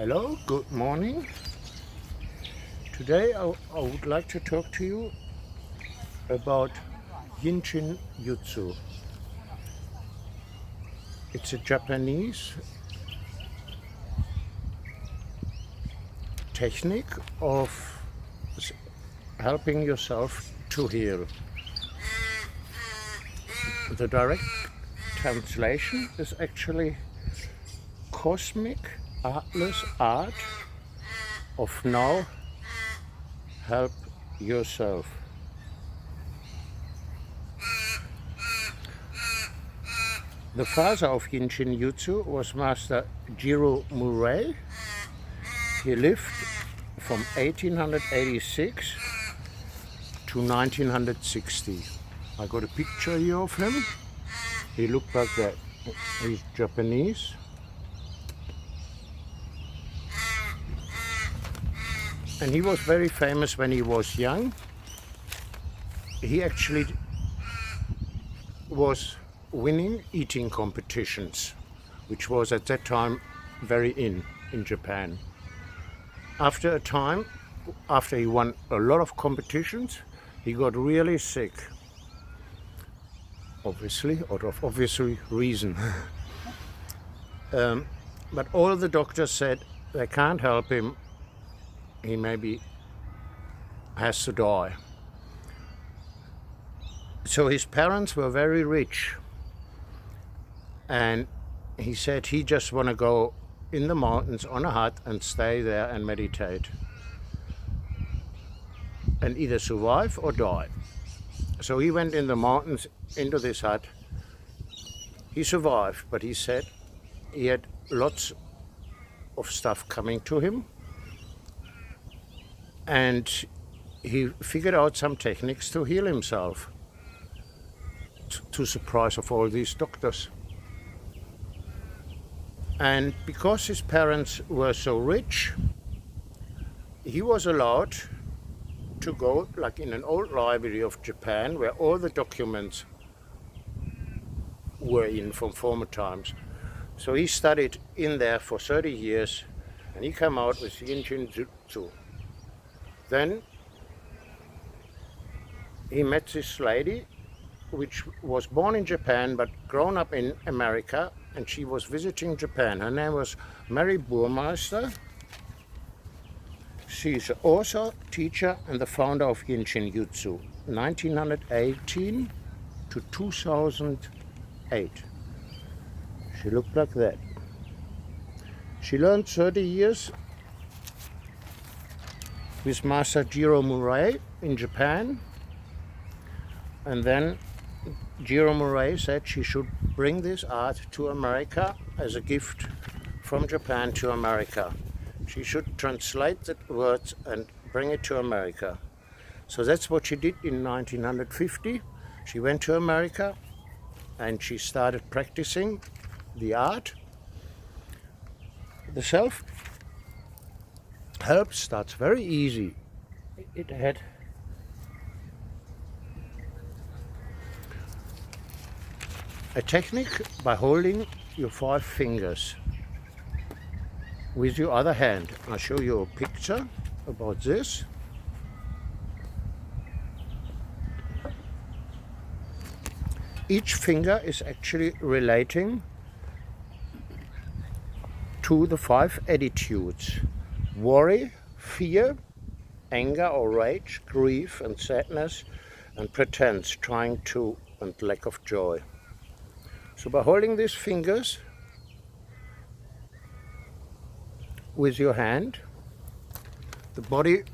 Hello, good morning. Today I would like to talk to you about Jin Shin Jyutsu. It's a Japanese technique of helping yourself to heal. The direct translation is actually cosmic artless art of now help yourself. The father of Jin Shin Jyutsu was Master Jiro Murray. He lived from 1886 to 1960. I got a picture here of him. He looked like that. He's Japanese. And he was very famous when he was young. He actually was winning eating competitions, which was at that time very in Japan. After a time, after he won a lot of competitions, he got really sick. Obviously, out of obviously reason. But all the doctors said they can't help him. He maybe has to die. So his parents were very rich, and he said he just want to go in the mountains on a hut and stay there and meditate and either survive or die. So he went in the mountains into this hut. He survived, but he said he had lots of stuff coming to him, and he figured out some techniques to heal himself, to surprise of all these doctors. And because his parents were so rich, he was allowed to go like in an old library of Japan where all the documents were in from former times. So he studied in there for 30 years and he came out with Jin Shin Jyutsu. Then he met this lady which was born in Japan but grown up in America, and she was visiting Japan. Her name was Mary Burmeister. She's an author, teacher, and the founder of Jin Shin Jyutsu, 1918 to 2008. She looked like that. She learned 30 years with Master Jiro Murray in Japan, and then Jiro Murray said she should bring this art to America as a gift from Japan to America. She should translate the words and bring it to America. So that's what she did in 1950. She went to America and she started practicing the art. The self-help starts very easy. It had a technique by holding your 5 fingers with your other hand. I'll show you a picture about this. Each finger is actually relating to the 5 attitudes: worry, fear, anger or rage, grief and sadness, and pretense, trying to, and lack of joy. So by holding these fingers with your hand, the body,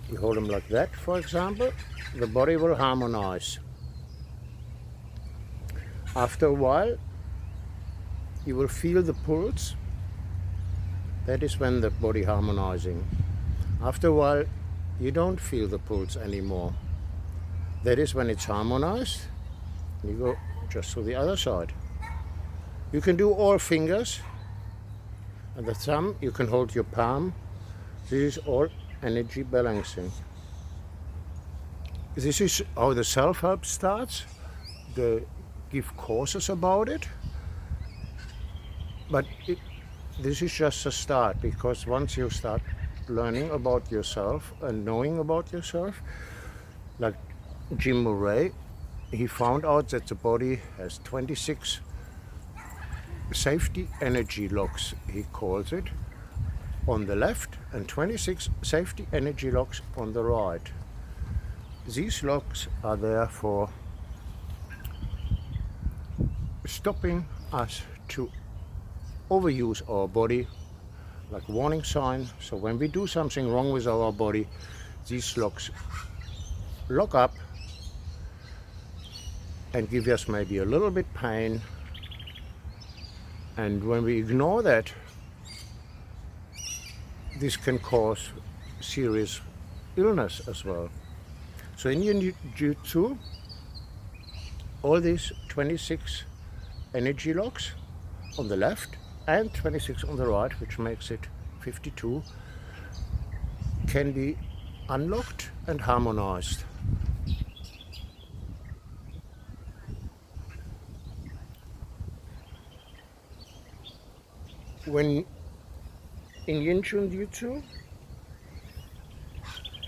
you hold them like that, for example, the body will harmonize. After a while, you will feel the pulse. That is when the body harmonizing. After a while, you don't feel the pulse anymore. That is when it's harmonized. You go just to the other side. You can do all fingers, and the thumb, you can hold your palm. This is all energy balancing. This is how the self-help starts. They give courses about it. But this is just a start, because once you start learning about yourself and knowing about yourself, like Jim Murray, he found out that the body has 26 safety energy locks, he calls it, on the left, and 26 safety energy locks on the right. These locks are there for stopping us to overuse our body, like warning sign. So when we do something wrong with our body, these locks lock up and give us maybe a little bit pain. And when we ignore that, this can cause serious illness as well. So in Jin Shin Jyutsu, all these 26 energy locks on the left and 26 on the right, which makes it 52, can be unlocked and harmonized. When in Jin Shin Jyutsu,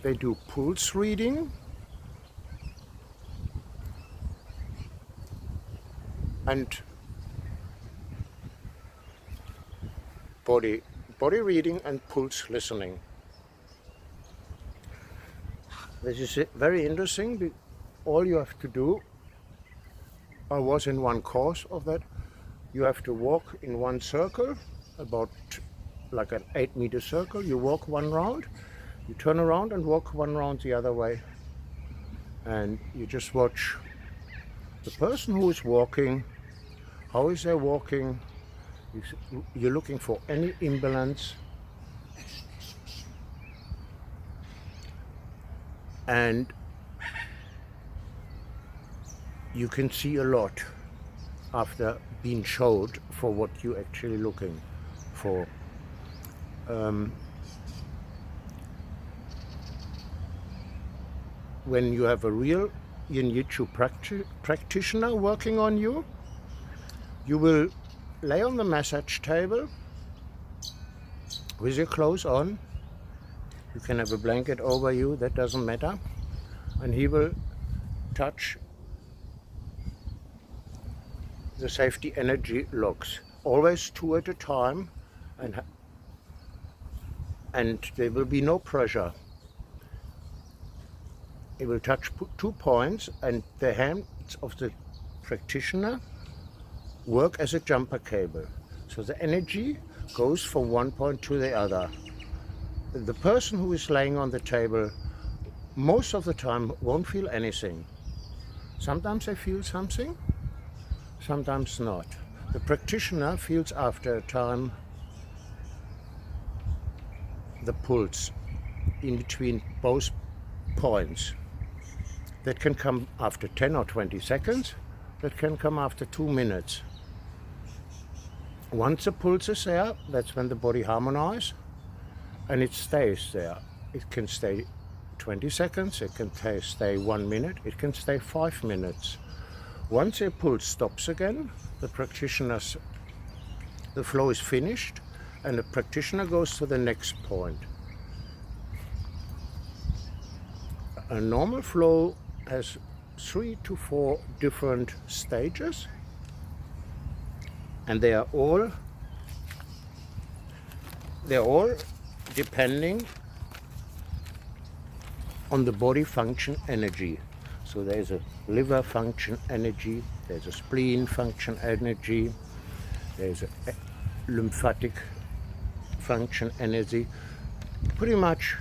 they do pulse reading and body reading and pulse listening. This is very interesting. All you have to do, I was in one course of that, you have to walk in one circle, about like an 8-meter circle. You walk one round, you turn around and walk one round the other way, and you just watch the person who is walking. How is they walking? You're looking for any imbalance, and you can see a lot after being showed for what you're actually looking for. When you have a real Jin Jitsu practitioner working on you, you will lay on the massage table with your clothes on. You can have a blanket over you, that doesn't matter. And he will touch the safety energy locks, always 2 at a time, and there will be no pressure. He will touch 2 points, and the hands of the practitioner work as a jumper cable. So the energy goes from one point to the other. The person who is laying on the table most of the time won't feel anything. Sometimes they feel something, sometimes not. The practitioner feels after a time the pulse in between both points. That can come after 10 or 20 seconds, that can come after 2 minutes. Once the pulse is there, that's when the body harmonizes, and it stays there. It can stay 20 seconds, it can stay 1 minute, it can stay 5 minutes. Once the pulse stops again, the flow is finished, and the practitioner goes to the next point. A normal flow has 3 to 4 different stages, and they're all depending on the body function energy. So there's a liver function energy, there's a spleen function energy, there's a lymphatic function energy. Pretty much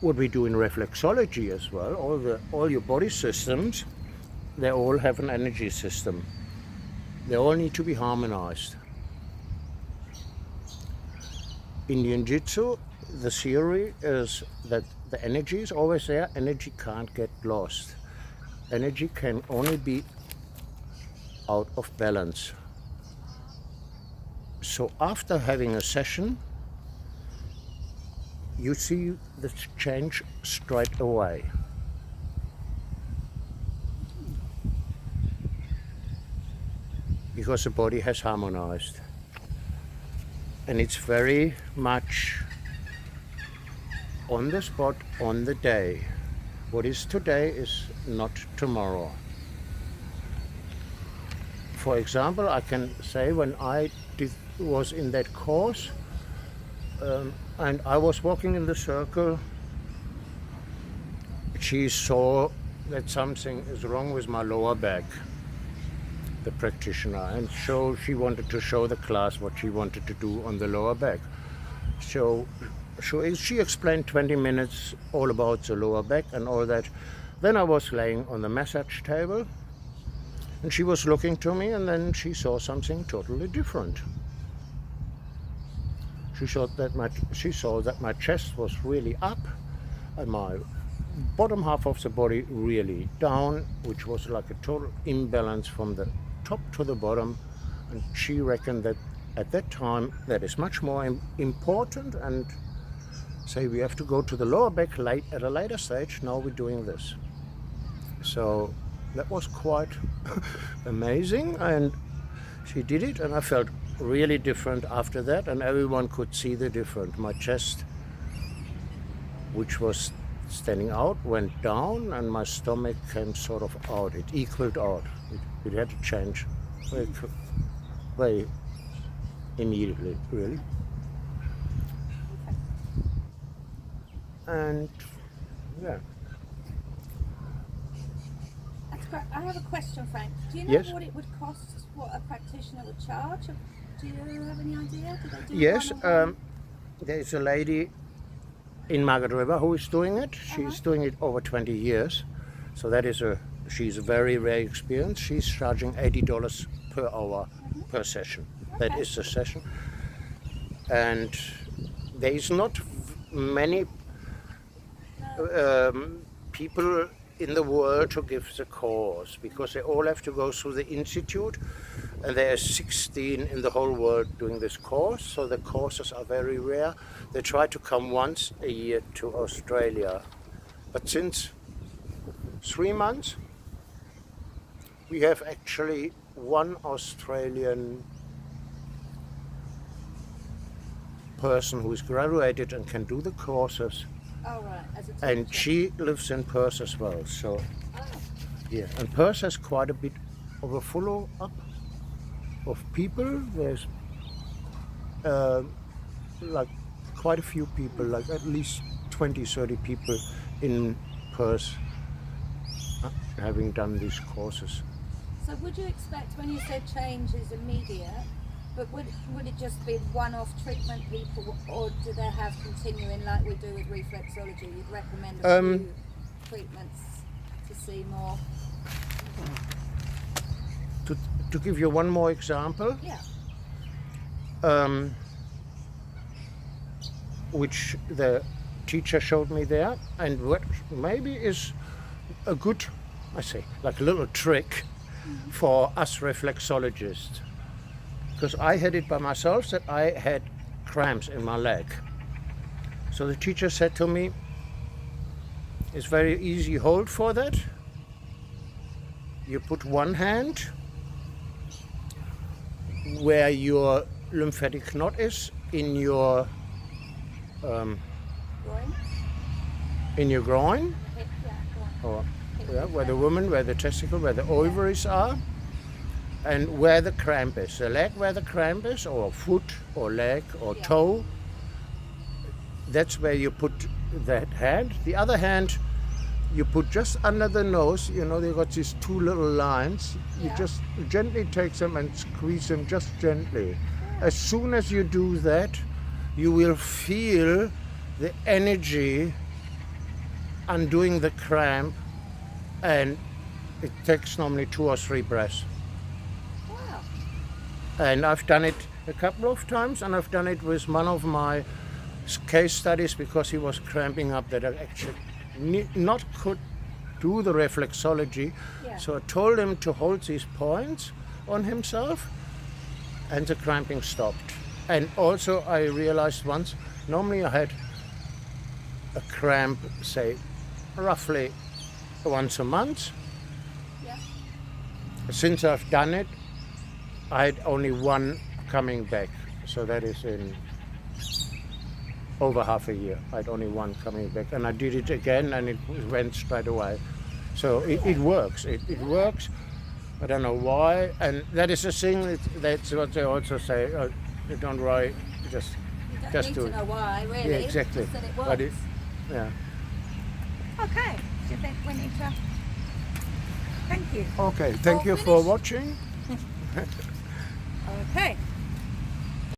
what we do in reflexology as well, all your body systems, they all have an energy system. They all need to be harmonized. In Jin Jitsu, the theory is that the energy is always there. Energy can't get lost. Energy can only be out of balance. So after having a session, you see the change straight away. because the body has harmonized. And it's very much on the spot, on the day. What is today is not tomorrow. For example, I can say when I was in that course, and I was walking in the circle, she saw that something is wrong with my lower back, the practitioner, and so she wanted to show the class what she wanted to do on the lower back. So she explained 20 minutes all about the lower back and all that. Then I was laying on the massage table and she was looking to me, and then she saw something totally different. She saw that my chest was really up and my bottom half of the body really down, which was like a total imbalance from the top to the bottom. And she reckoned that at that time that is much more important, and say we have to go to the lower back at a later stage. Now we're doing this. So that was quite amazing, and she did it, and I felt really different after that, and everyone could see the difference. My chest, which was standing out, went down, and my stomach came sort of out. It equaled out. It had to change very immediately, really. And yeah. That's great. I have a question, Frank. Do you know Yes. what it would cost, what a practitioner would charge? Do you have any idea? Do they do Yes, one-on-one? there's a lady in Margaret River who is doing it. She's doing it over 20 years. So she's very, very experienced. She's charging $80 per hour per session. That Okay. is the session. And there is not many people in the world who give the course, because they all have to go through the institute, and there are 16 in the whole world doing this course, so the courses are very rare. They try to come once a year to Australia, but since 3 months we have actually one Australian person who is graduated and can do the courses, Oh, right, as a teacher. and she lives in Perth as well. So Oh, yeah, and Perth has quite a bit of a follow-up of people. There's like quite a few people, like at least 20-30 people in Perth having done these courses. so would you expect, when you said change is immediate, but would it just be one-off treatment people, or do they have continuing, like we do with reflexology? You'd recommend a few treatments to see more? To give you one more example, Yeah. which the teacher showed me there, and what maybe is a good, I say, like a little trick for us reflexologists. Because I had it by myself, that I had cramps in my leg. So the teacher said to me, it's very easy hold for that. You put one hand where your lymphatic knot is in your Groin? groin, Hip, yeah, go on. or Hip, yeah, where the woman, where the testicle, where the ovaries are, and where the cramp is. The leg where the cramp is, or foot, or leg, or Yeah. toe. That's where you put that hand. The other hand, you put just under the nose. You know, they got these two little lines. You Yeah. just gently take them and squeeze them just gently. As soon as you do that, you will feel the energy undoing the cramp, and it takes normally 2 or 3 breaths. Wow. And I've done it a couple of times, and I've done it with one of my case studies, because he was cramping up that I actually not could do the reflexology. Yeah. So I told him to hold these points on himself, and the cramping stopped. And also I realized once, normally I had a cramp, say, roughly once a month. Yeah. Since I've done it, I had only one coming back, so that is in over half a year. I had only one coming back, and I did it again, and it went straight away. So it works. It works. I don't know why, and that is the thing. That's what they also say. You don't worry, just You don't just need do to it. know why, really. Yeah, exactly. Just that it But works. yeah. Okay. Do you think we need to? Thank you. Okay. Thank All you for finished? watching. Okay.